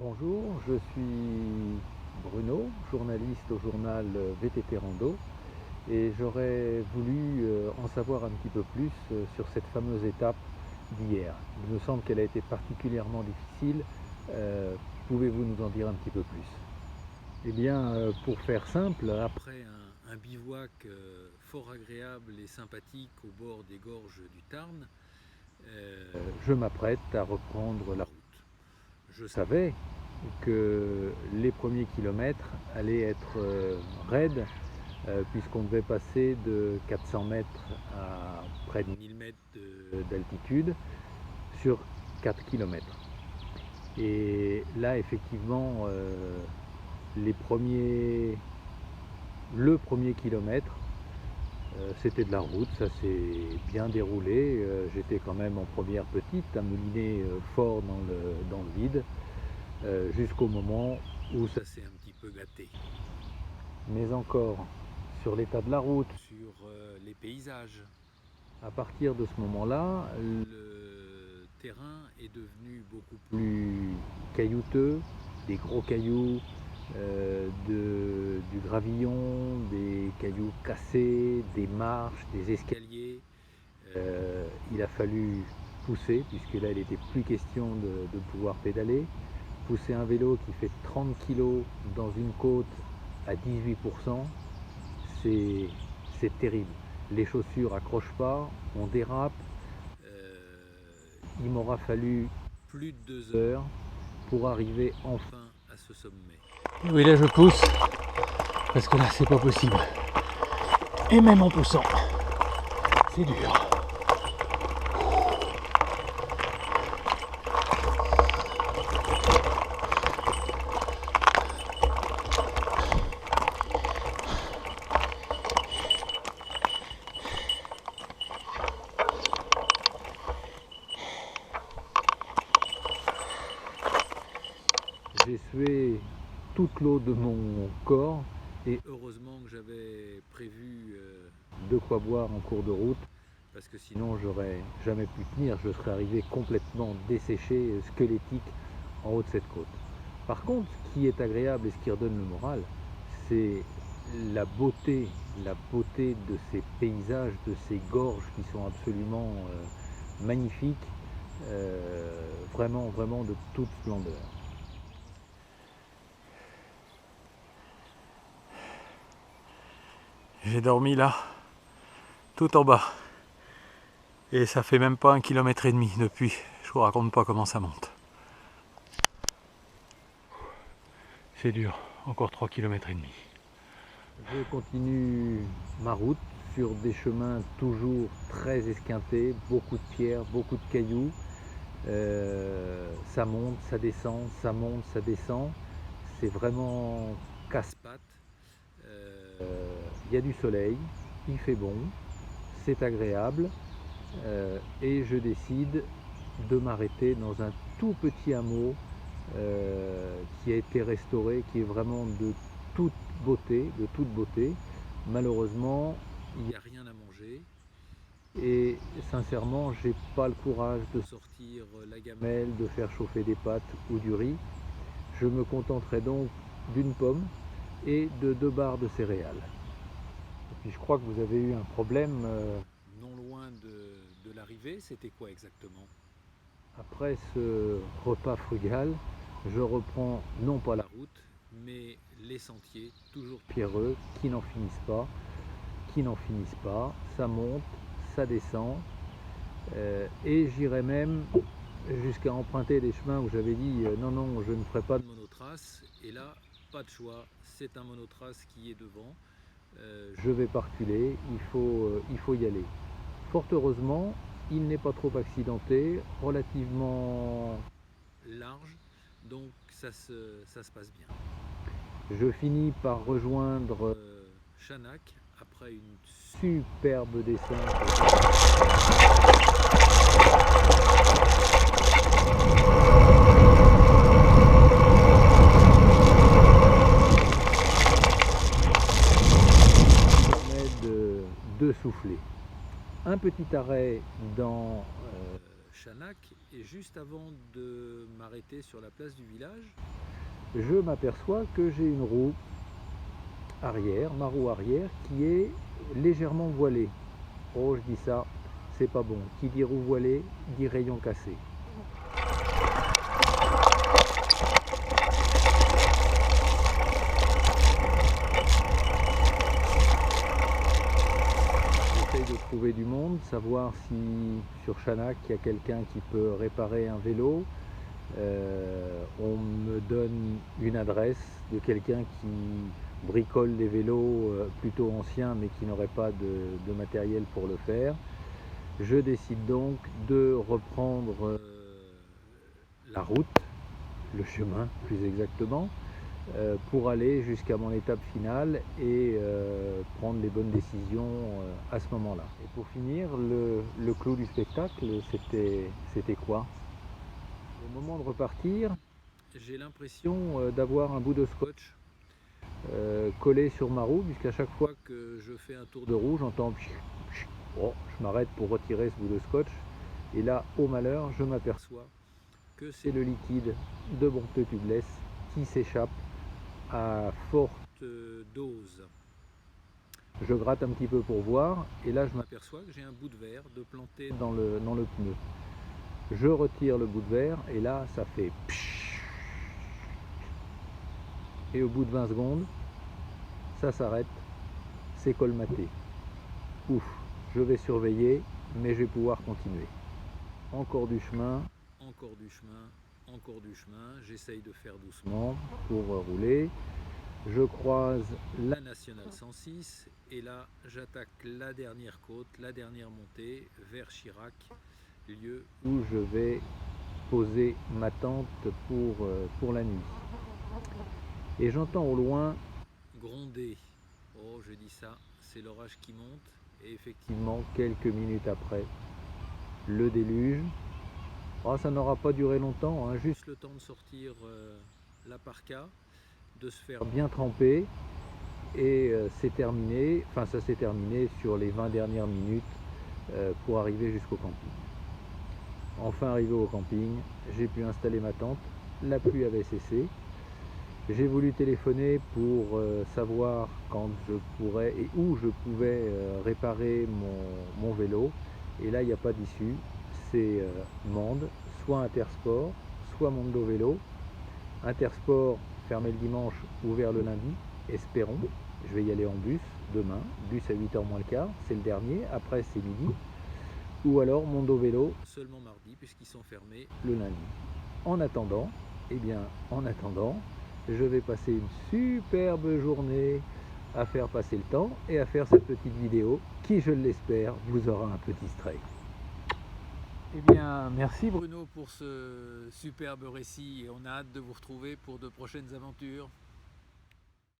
Bonjour, je suis Bruno, journaliste au journal VTT Rando, et j'aurais voulu en savoir un petit peu plus sur cette fameuse étape d'hier. Il me semble qu'elle a été particulièrement difficile. Pouvez-vous nous en dire un petit peu plus? Eh bien, pour faire simple, après un bivouac fort agréable et sympathique au bord des gorges du Tarn, je m'apprête à reprendre la route. Je savais que les premiers kilomètres allaient être raides, puisqu'on devait passer de 400 mètres à près de 1000 mètres d'altitude sur 4 kilomètres. Et là, effectivement, le premier kilomètre, c'était de la route, ça s'est bien déroulé. J'étais quand même en première petite, à mouliner fort dans le vide, jusqu'au moment où ça s'est un petit peu gâté. Mais encore, sur l'état de la route, sur les paysages, à partir de ce moment-là, le terrain est devenu beaucoup plus caillouteux, des gros cailloux, du gravillon, des cailloux cassés, des marches, des escaliers. Il a fallu pousser, puisque là il n'était plus question de pouvoir pédaler. Pousser un vélo qui fait 30 kg dans une côte à 18%, c'est terrible. Les chaussures accrochent pas, on dérape. Il m'aura fallu plus de 2 heures pour arriver enfin à ce sommet. Et oui, là je pousse, parce que là c'est pas possible. Et même en poussant, c'est dur. J'ai sué toute l'eau de mon corps, et heureusement que j'avais prévu de quoi boire en cours de route, parce que sinon j'aurais jamais pu tenir, je serais arrivé complètement desséché, squelettique en haut de cette côte. Par contre, ce qui est agréable et ce qui redonne le moral, c'est la beauté de ces paysages, de ces gorges qui sont absolument magnifiques, vraiment de toute splendeur. J'ai dormi là, tout en bas. Et ça fait même pas 1,5 km depuis. Je vous raconte pas comment ça monte. C'est dur, encore 3,5 km. Je continue ma route sur des chemins toujours très esquintés, beaucoup de pierres, beaucoup de cailloux. Ça monte, ça descend, ça monte, ça descend. C'est vraiment casse-pattes. Il y a du soleil, il fait bon, c'est agréable, et je décide de m'arrêter dans un tout petit hameau qui a été restauré, qui est vraiment de toute beauté, Malheureusement, il n'y a rien à manger, et sincèrement, j'ai pas le courage de sortir la gamelle, de faire chauffer des pâtes ou du riz. Je me contenterai donc d'une pomme et de 2 barres de céréales. Et puis je crois que vous avez eu un problème non loin de l'arrivée. C'était quoi exactement? Après ce repas frugal, je reprends non pas la route, mais les sentiers, toujours pierreux, qui n'en finissent pas. Ça monte, ça descend, et j'irai même jusqu'à emprunter des chemins où j'avais dit non, je ne ferai pas de monotrace. Et là, pas de choix, c'est un monotrace qui est devant. Je vais pas reculer, il faut y aller. Fort heureusement, il n'est pas trop accidenté, relativement large, donc ça se passe bien. Je finis par rejoindre Chanak après une superbe descente. De souffler. Un petit arrêt dans Chanac et juste avant de m'arrêter sur la place du village, je m'aperçois que j'ai une roue arrière, ma roue arrière, qui est légèrement voilée. Oh, je dis ça, c'est pas bon. Qui dit roue voilée, dit rayon cassé. J'essaye de trouver du monde, savoir si sur Chanac il y a quelqu'un qui peut réparer un vélo. On me donne une adresse de quelqu'un qui bricole des vélos plutôt anciens mais qui n'aurait pas de matériel pour le faire. Je décide donc de reprendre la route, le chemin plus exactement, pour aller jusqu'à mon étape finale et prendre les bonnes décisions à ce moment-là. Et pour finir, le clou du spectacle, c'était quoi? Au moment de repartir, j'ai l'impression d'avoir un bout de scotch collé sur ma roue, puisqu'à chaque fois que je fais un tour de roue, j'entends oh, je m'arrête pour retirer ce bout de scotch, et là, au malheur, je m'aperçois que c'est le liquide de mon pneu tubeless qui s'échappe à forte dose. Je gratte un petit peu pour voir, et là je m'aperçois que j'ai un bout de verre de planté dans le pneu. Je retire le bout de verre, et là ça fait pshhh. Et au bout de 20 secondes, ça s'arrête, c'est colmaté. Ouf, je vais surveiller, mais je vais pouvoir continuer. Encore du chemin, encore du chemin, encore du chemin. J'essaye de faire doucement pour rouler. Je croise la nationale 106 et là j'attaque la dernière côte, la dernière montée vers Chirac, lieu où je vais poser ma tente pour la nuit. Et j'entends au loin gronder. Oh, je dis ça, c'est l'orage qui monte. Et effectivement, quelques minutes après, le déluge. Oh, ça n'aura pas duré longtemps, hein, juste le temps de sortir la parka, de se faire bien tremper. Et c'est terminé, enfin ça s'est terminé sur les 20 dernières minutes pour arriver jusqu'au camping. Enfin arrivé au camping, j'ai pu installer ma tente, la pluie avait cessé. J'ai voulu téléphoner pour savoir quand je pourrais et où je pouvais réparer mon vélo. Et là, il n'y a pas d'issue. C'est Mende, soit Intersport, soit Mondo Vélo. Intersport fermé le dimanche, ouvert le lundi, espérons. Je vais y aller en bus demain, bus à 8h moins le quart, c'est le dernier, après c'est midi. Ou alors Mondo Vélo, seulement mardi, puisqu'ils sont fermés le lundi. En attendant, je vais passer une superbe journée à faire passer le temps et à faire cette petite vidéo qui, je l'espère, vous aura un petit stray. Eh bien, merci Bruno pour ce superbe récit et on a hâte de vous retrouver pour de prochaines aventures.